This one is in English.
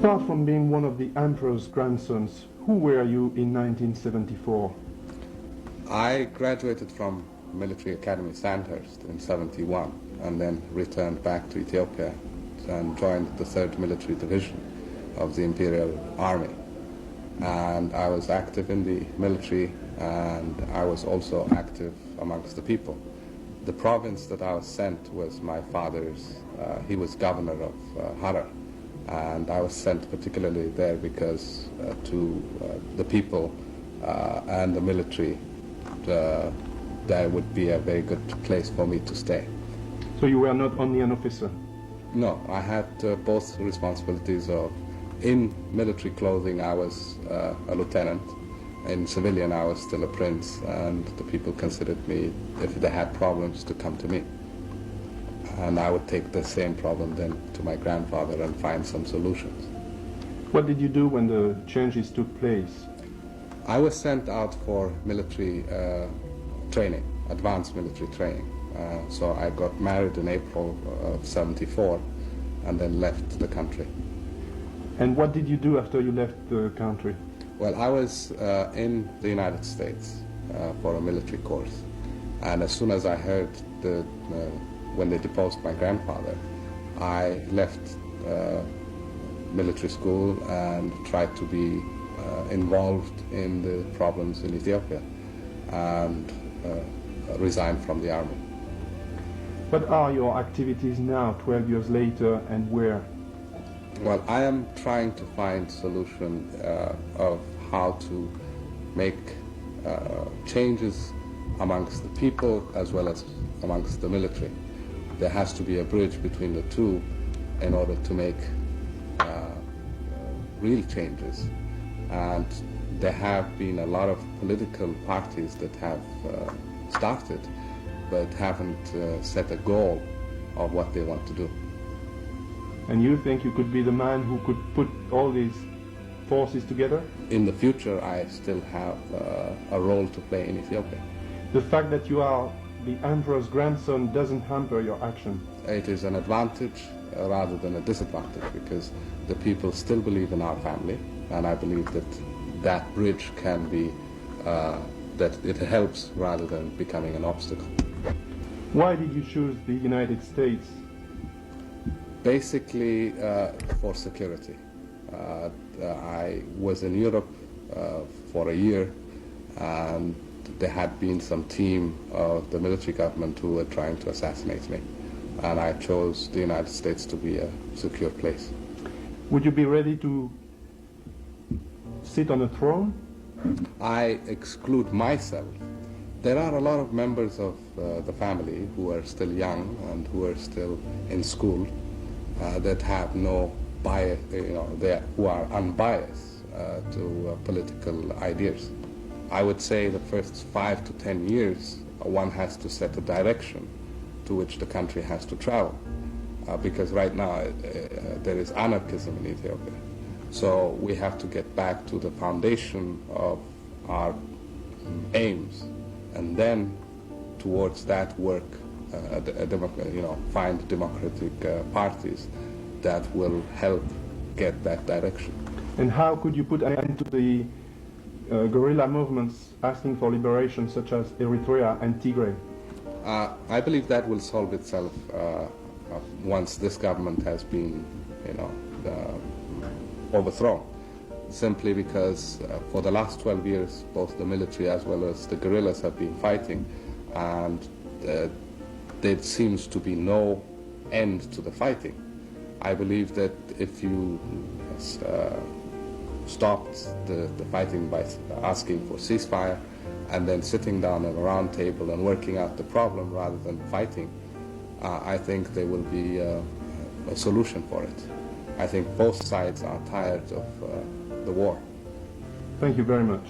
Apart from being one of the emperor's grandsons, who were you in 1974? I graduated from Military Academy Sandhurst in 71 and then returned back to Ethiopia and joined the 3rd Military Division of the Imperial Army. And I was active in the military, and I was also active amongst the people. The province that I was sent was my father's. He was governor of Harar, and I was sent particularly there because to the people and the military, there would be a very good place for me to stay. So you were not only an officer? No, I had both responsibilities of, in military clothing I was a lieutenant, in civilian I was still a prince, and the people considered me, if they had problems, to come to me. And I would take the same problem then to my grandfather and find some solutions. What did you do when the changes took place? I was sent out for military training, advanced military training. So I got married in April of 74 and then left the country. And what did you do after you left the country? Well, I was in the United States for a military course. And as soon as I heard when they deposed my grandfather, I left military school and tried to be involved in the problems in Ethiopia and resigned from the army. What are your activities now, 12 years later, and where? Well, I am trying to find solution of how to make changes amongst the people as well as amongst the military. There has to be a bridge between the two in order to make real changes. And there have been a lot of political parties that have started but haven't set a goal of what they want to do. And you think you could be the man who could put all these forces together? In the future, I still have a role to play in Ethiopia. The fact that you are the emperor's grandson doesn't hamper your action? It is an advantage rather than a disadvantage, because the people still believe in our family, and I believe that that bridge can be, that it helps rather than becoming an obstacle. Why did you choose the United States? Basically for security. I was in Europe for a year, and there had been some team of the military government who were trying to assassinate me, and I chose the United States to be a secure place. Would you be ready to sit on a throne? I exclude myself. There are a lot of members of the family who are still young and who are still in school that have no bias, who are unbiased to political ideas. I would say the first 5 to 10 years, one has to set a direction to which the country has to travel, because right now there is anarchism in Ethiopia. So we have to get back to the foundation of our aims, and then towards that work, find democratic parties that will help get that direction. And how could you put an end to the guerrilla movements asking for liberation, such as Eritrea and Tigray? I believe that will solve itself once this government has been, overthrown. Simply because for the last 12 years, both the military as well as the guerrillas have been fighting, and there seems to be no end to the fighting. I believe that if you stopped the fighting by asking for ceasefire and then sitting down at a round table and working out the problem rather than fighting, I think there will be a solution for it. I think both sides are tired of the war. Thank you very much.